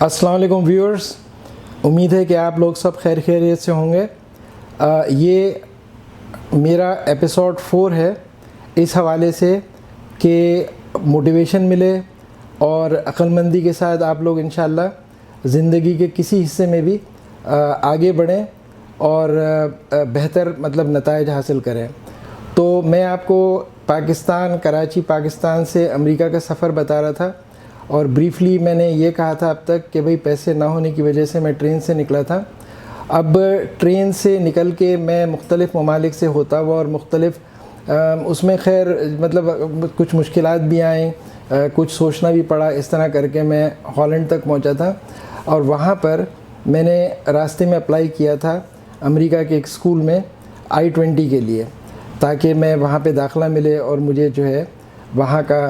السلام علیکم ویورز، امید ہے کہ آپ لوگ سب خیر خیریت سے ہوں گے۔ یہ میرا ایپیسوڈ 4 ہے اس حوالے سے کہ موٹیویشن ملے اور عقل مندی کے ساتھ آپ لوگ انشاءاللہ زندگی کے کسی حصے میں بھی آگے بڑھیں اور بہتر نتائج حاصل کریں۔ تو میں آپ کو کراچی پاکستان سے امریکہ کا سفر بتا رہا تھا، اور بریفلی میں نے یہ کہا تھا اب تک کہ بھئی پیسے نہ ہونے کی وجہ سے میں ٹرین سے نکلا تھا۔ اب ٹرین سے نکل کے میں مختلف ممالک سے ہوتا ہوا اور مختلف اس میں خیر کچھ مشکلات بھی آئیں، کچھ سوچنا بھی پڑا، اس طرح کر کے میں ہالینڈ تک پہنچا تھا۔ اور وہاں پر میں نے راستے میں اپلائی کیا تھا امریکہ کے ایک اسکول میں I-20 کے لیے، تاکہ میں وہاں پہ داخلہ ملے اور مجھے جو ہے وہاں کا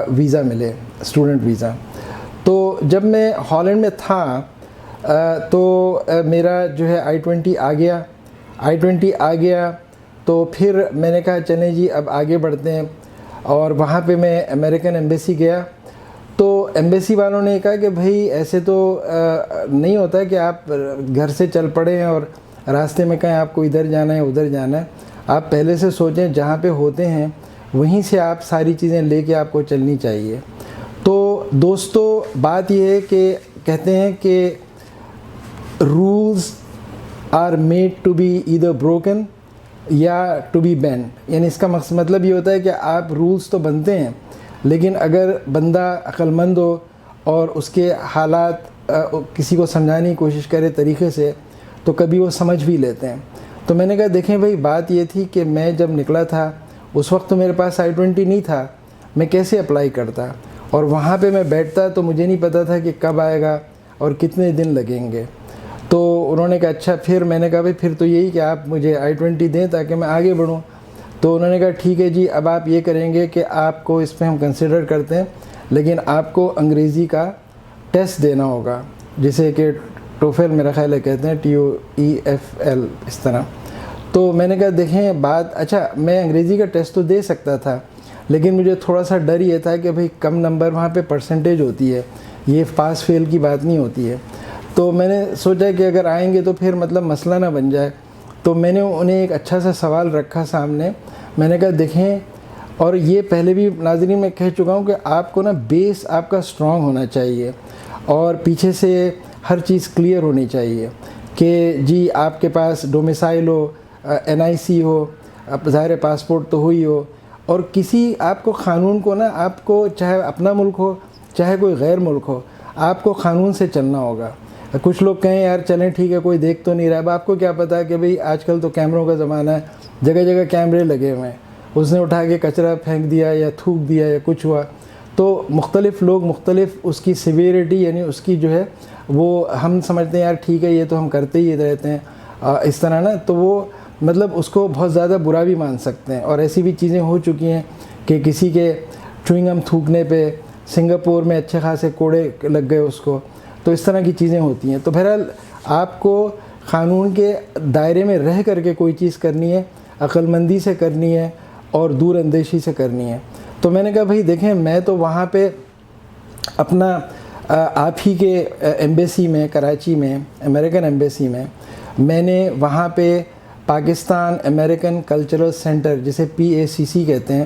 ویزا ملے، اسٹوڈنٹ ویزا۔ تو جب میں ہالینڈ میں تھا تو میرا جو ہے I-20 آ گیا تو پھر میں نے کہا چلیں جی اب آگے بڑھتے ہیں، اور وہاں پہ میں امریکن ایمبیسی گیا۔ تو ایمبیسی والوں نے کہا کہ بھئی ایسے تو نہیں ہوتا کہ آپ گھر سے چل پڑیں اور راستے میں کہیں آپ کو ادھر جانا ہے ادھر جانا ہے، آپ پہلے سے سوچیں جہاں پہ ہوتے ہیں وہیں سے آپ ساری چیزیں لے کے آپ کو چلنی چاہیے۔ تو دوستو بات یہ ہے کہ کہتے ہیں کہ rules are made to be either broken یا ٹو بی بینڈ، یعنی اس کا مطلب یہ ہوتا ہے کہ آپ رولز تو بنتے ہیں، لیکن اگر بندہ عقل مند ہو اور اس کے حالات کسی کو سمجھانے کی کوشش کرے طریقے سے تو کبھی وہ سمجھ بھی لیتے ہیں۔ تو میں نے کہا دیکھیں بھئی بات یہ تھی کہ میں جب نکلا تھا اس وقت تو میرے پاس I-20 نہیں تھا، میں کیسے اپلائی کرتا، اور وہاں پہ میں بیٹھتا تو مجھے نہیں پتا تھا کہ کب آئے گا اور کتنے دن لگیں گے۔ تو انہوں نے کہا اچھا، پھر میں نے کہا بھئی پھر تو یہی کہ آپ مجھے I-20 دیں تاکہ میں آگے بڑھوں۔ تو انہوں نے کہا ٹھیک ہے جی، اب آپ یہ کریں گے کہ آپ کو اس پہ ہم کنسیڈر کرتے ہیں، لیکن آپ کو انگریزی کا ٹیسٹ دینا ہوگا، جسے کہ ٹوفل میرا خیال ہے کہتے ہیں TOEFL اس طرح۔ تو میں نے کہا دیکھیں بات اچھا، میں انگریزی کا ٹیسٹ تو دے سکتا تھا، لیکن مجھے تھوڑا سا ڈر یہ تھا کہ بھئی کم نمبر وہاں پہ پرسنٹیج ہوتی ہے، یہ پاس فیل کی بات نہیں ہوتی ہے۔ تو میں نے سوچا کہ اگر آئیں گے تو پھر مسئلہ نہ بن جائے، تو میں نے انہیں ایک اچھا سا سوال رکھا سامنے۔ میں نے کہا دیکھیں، اور یہ پہلے بھی ناظرین میں کہہ چکا ہوں کہ آپ کو بیس آپ کا سٹرونگ ہونا چاہیے، اور پیچھے سے ہر چیز کلیئر ہونی چاہیے کہ جی آپ کے پاس ڈومیسائل ہو، NIC ہو، ظاہر پاسپورٹ تو ہوئی ہو، اور کسی آپ کو قانون کو آپ کو چاہے اپنا ملک ہو چاہے کوئی غیر ملک ہو، آپ کو قانون سے چلنا ہوگا۔ کچھ لوگ کہیں یار چلیں ٹھیک ہے کوئی دیکھ تو نہیں رہا، اب آپ کو کیا پتہ کہ بھئی آج کل تو کیمروں کا زمانہ ہے، جگہ جگہ کیمرے لگے ہوئے ہیں، اس نے اٹھا کے کچرا پھینک دیا یا تھوک دیا یا کچھ ہوا، تو مختلف لوگ مختلف اس کی سیویرٹی، یعنی اس کی جو ہے وہ ہم سمجھتے ہیں یار ٹھیک ہے یہ تو ہم کرتے ہی رہتے ہیں اس طرح تو وہ اس کو بہت زیادہ برا بھی مان سکتے ہیں۔ اور ایسی بھی چیزیں ہو چکی ہیں کہ کسی کے چوئنگ گم تھوکنے پہ سنگاپور میں اچھے خاصے کوڑے لگ گئے اس کو، تو اس طرح کی چیزیں ہوتی ہیں۔ تو بہرحال آپ کو قانون کے دائرے میں رہ کر کے کوئی چیز کرنی ہے، عقل مندی سے کرنی ہے اور دور اندیشی سے کرنی ہے۔ تو میں نے کہا بھئی دیکھیں میں تو وہاں پہ اپنا آپ ہی کے ایمبیسی میں، کراچی میں امریکن ایمبیسی میں نے وہاں پہ پاکستان امریکن کلچرل سینٹر جسے PACC کہتے ہیں،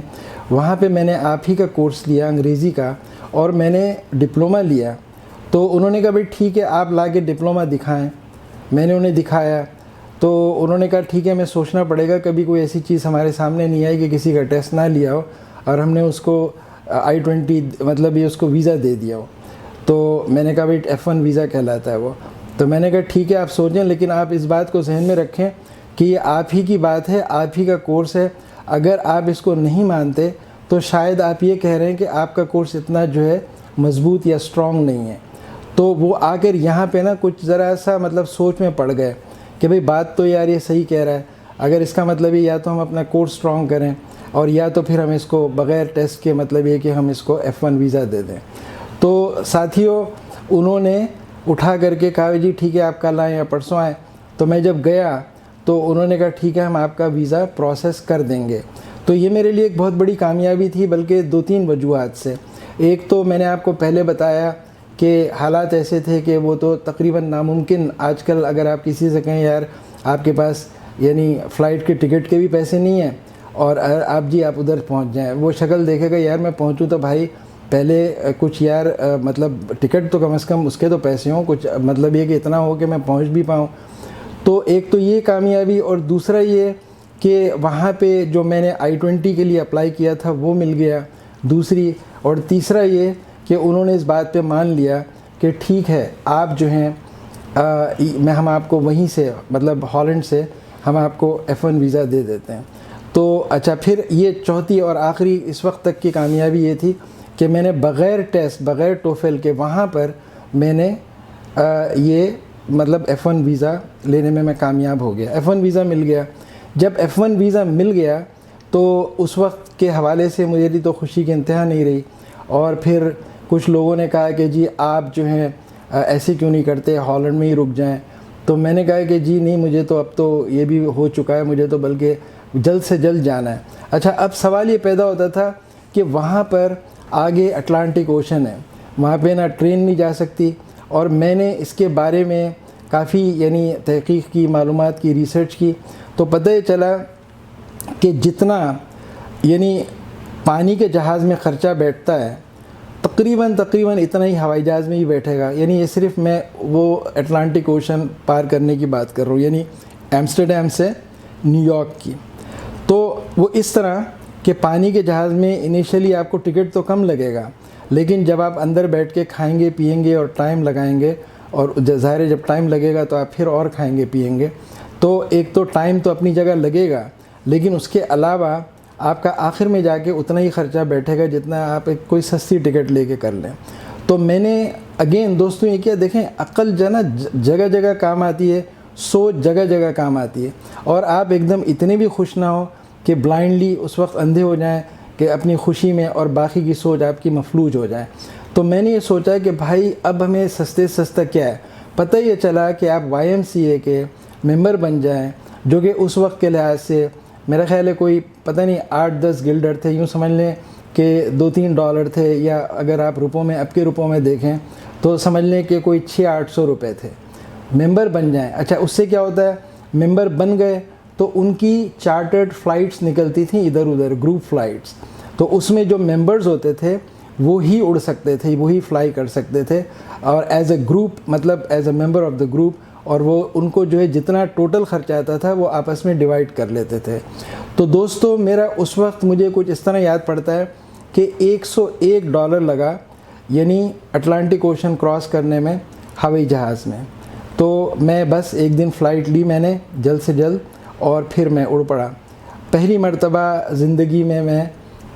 وہاں پہ میں نے آپ ہی کا کورس لیا انگریزی کا، اور میں نے ڈپلومہ لیا۔ تو انہوں نے کہا بھئی ٹھیک ہے آپ لا کے ڈپلومہ دکھائیں۔ میں نے انہیں دکھایا تو انہوں نے کہا ٹھیک ہے، میں سوچنا پڑے گا، کبھی کوئی ایسی چیز ہمارے سامنے نہیں آئی کہ کسی کا ٹیسٹ نہ لیا ہو اور ہم نے اس کو I-20 یہ اس کو ویزا دے دیا ہو۔ تو میں نے کہا بھئی F1 ویزا کہلاتا ہے وہ۔ تو میں نے کہا ٹھیک ہے آپ سوچیں، لیکن آپ اس بات کو ذہن میں رکھیں کہ یہ آپ ہی کی بات ہے، آپ ہی کا کورس ہے، اگر آپ اس کو نہیں مانتے تو شاید آپ یہ کہہ رہے ہیں کہ آپ کا کورس اتنا جو ہے مضبوط یا سٹرونگ نہیں ہے۔ تو وہ آ کر یہاں پہ کچھ ذرا سا سوچ میں پڑ گئے کہ بھئی بات تو یار یہ صحیح کہہ رہا ہے، اگر اس کا مطلب یہ یا تو ہم اپنا کورس سٹرونگ کریں اور یا تو پھر ہم اس کو بغیر ٹیسٹ کے یہ کہ ہم اس کو F1 ویزا دے دیں۔ تو ساتھیوں انہوں نے اٹھا کر کے کہا جی ٹھیک ہے آپ کل آئیں یا پرسوں آئیں۔ تو میں جب گیا تو انہوں نے کہا ٹھیک ہے ہم آپ کا ویزا پروسیس کر دیں گے۔ تو یہ میرے لیے ایک بہت بڑی کامیابی تھی، بلکہ 2-3 وجوہات سے۔ ایک تو میں نے آپ کو پہلے بتایا کہ حالات ایسے تھے کہ وہ تو تقریباً ناممکن. آج کل اگر آپ کسی سے کہیں یار آپ کے پاس یعنی فلائٹ کے ٹکٹ کے بھی پیسے نہیں ہیں اور آپ جی آپ ادھر پہنچ جائیں, وہ شکل دیکھے گا یار میں پہنچوں تو بھائی پہلے کچھ یار مطلب ٹکٹ تو کم از کم اس کے تو پیسے ہوں, کچھ مطلب یہ کہ اتنا ہو کہ میں پہنچ بھی پاؤں. تو ایک تو یہ کامیابی, اور دوسرا یہ کہ وہاں پہ جو میں نے I-20 کے لیے اپلائی کیا تھا وہ مل گیا دوسری, اور تیسرا یہ کہ انہوں نے اس بات پہ مان لیا کہ ٹھیک ہے آپ جو ہیں ہم آپ کو وہیں سے مطلب ہالینڈ سے ہم آپ کو F1 ویزا دے دیتے ہیں. تو اچھا پھر یہ چوتھی اور آخری اس وقت تک کی کامیابی یہ تھی کہ میں نے بغیر ٹیسٹ بغیر ٹوفل کے وہاں پر میں نے یہ مطلب F1 ویزا لینے میں کامیاب ہو گیا, F1 ویزا مل گیا. جب F1 ویزا مل گیا تو اس وقت کے حوالے سے مجھے تو خوشی کی انتہا نہیں رہی, اور پھر کچھ لوگوں نے کہا کہ جی آپ جو ہیں ایسے کیوں نہیں کرتے, ہالینڈ میں ہی رک جائیں. تو میں نے کہا کہ جی نہیں, مجھے تو اب تو یہ بھی ہو چکا ہے, مجھے تو بلکہ جلد سے جلد جانا ہے. اچھا اب سوال یہ پیدا ہوتا تھا کہ وہاں پر آگے اٹلانٹک اوشن ہے, وہاں پہ نہ ٹرین نہیں جا سکتی, اور میں نے اس کے بارے میں کافی یعنی تحقیق کی, معلومات کی, ریسرچ کی, تو پتہ یہ چلا کہ جتنا یعنی پانی کے جہاز میں خرچہ بیٹھتا ہے تقریباً اتنا ہی ہوائی جہاز میں ہی بیٹھے گا. یعنی یہ صرف میں وہ اٹلانٹک اوشن پار کرنے کی بات کر رہا ہوں, یعنی ایمسٹرڈیم سے نیو یارک کی. تو وہ اس طرح کہ پانی کے جہاز میں انیشلی آپ کو ٹکٹ تو کم لگے گا, لیکن جب آپ اندر بیٹھ کے کھائیں گے پئیں گے اور ٹائم لگائیں گے, اور ظاہر ہے جب ٹائم لگے گا تو آپ پھر اور کھائیں گے پئیں گے, تو ایک تو ٹائم تو اپنی جگہ لگے گا, لیکن اس کے علاوہ آپ کا آخر میں جا کے اتنا ہی خرچہ بیٹھے گا جتنا آپ ایک کوئی سستی ٹکٹ لے کے کر لیں. تو میں نے اگین دوستوں یہ کیا, دیکھیں عقل جو ہے نا جگہ جگہ کام آتی ہے, سوچ جگہ جگہ کام آتی ہے, اور آپ ایک دم اتنے بھی خوش نہ ہو کہ بلائنڈلی اس وقت اندھے ہو جائیں کہ اپنی خوشی میں اور باقی کی سوچ آپ کی مفلوج ہو جائے. تو میں نے یہ سوچا کہ بھائی اب ہمیں سستا کیا ہے. پتہ یہ چلا کہ آپ YMCA کے ممبر بن جائیں, جو کہ اس وقت کے لحاظ سے میرا خیال ہے کوئی پتہ نہیں 8-10 گلڈر تھے, یوں سمجھ لیں کہ $2-3 تھے, یا اگر آپ روپوں میں اب کے روپوں میں دیکھیں تو سمجھ لیں کہ کوئی 600-800 روپے تھے. ممبر بن جائیں. اچھا اس سے کیا ہوتا ہے, ممبر بن گئے تو ان کی چارٹرڈ فلائٹس نکلتی تھیں ادھر ادھر, گروپ فلائٹس, تو اس میں جو ممبرز ہوتے تھے وہی اڑ سکتے تھے, وہی فلائی کر سکتے تھے, اور ایز اے گروپ مطلب as a member of the group, اور وہ ان کو جو ہے جتنا ٹوٹل خرچہ آتا تھا وہ آپس میں ڈیوائڈ کر لیتے تھے. تو دوستو میرا اس وقت مجھے کچھ اس طرح یاد پڑتا ہے کہ $101 لگا, یعنی اٹلانٹک اوشن کراس کرنے میں ہوائی جہاز میں. تو میں بس ایک دن فلائٹ لی میں نے جلد سے جلد, اور پھر میں اڑ پڑا. پہلی مرتبہ زندگی میں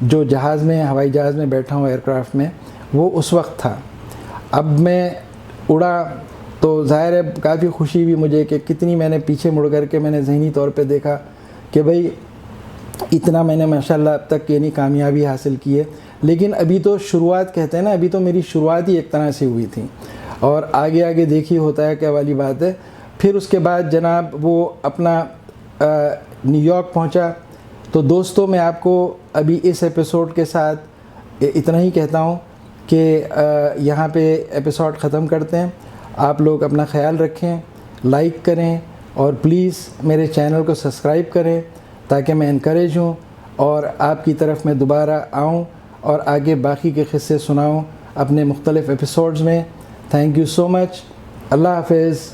جو جہاز میں ہوائی جہاز میں بیٹھا ہوں ایئر کرافٹ میں, وہ اس وقت تھا. اب میں اڑا تو ظاہر ہے کافی خوشی ہوئی مجھے کہ کتنی میں نے پیچھے مڑ کر کے میں نے ذہنی طور پہ دیکھا کہ بھئی اتنا میں نے ماشاءاللہ اب تک یعنی کامیابی حاصل کی ہے. لیکن ابھی تو شروعات کہتے ہیں نا, ابھی تو میری شروعات ہی ایک طرح سے ہوئی تھی, اور آگے دیکھی ہوتا ہے کیا والی بات ہے. پھر اس کے بعد جناب وہ اپنا نیو یارک پہنچا. تو دوستو میں آپ کو ابھی اس ایپیسوڈ کے ساتھ اتنا ہی کہتا ہوں کہ یہاں پہ ایپیسوڈ ختم کرتے ہیں. آپ لوگ اپنا خیال رکھیں, لائک کریں, اور پلیز میرے چینل کو سبسکرائب کریں تاکہ میں انکریج ہوں اور آپ کی طرف میں دوبارہ آؤں اور آگے باقی کے قصے سناؤں اپنے مختلف ایپیسوڈز میں. تھینک یو سو مچ. اللہ حافظ.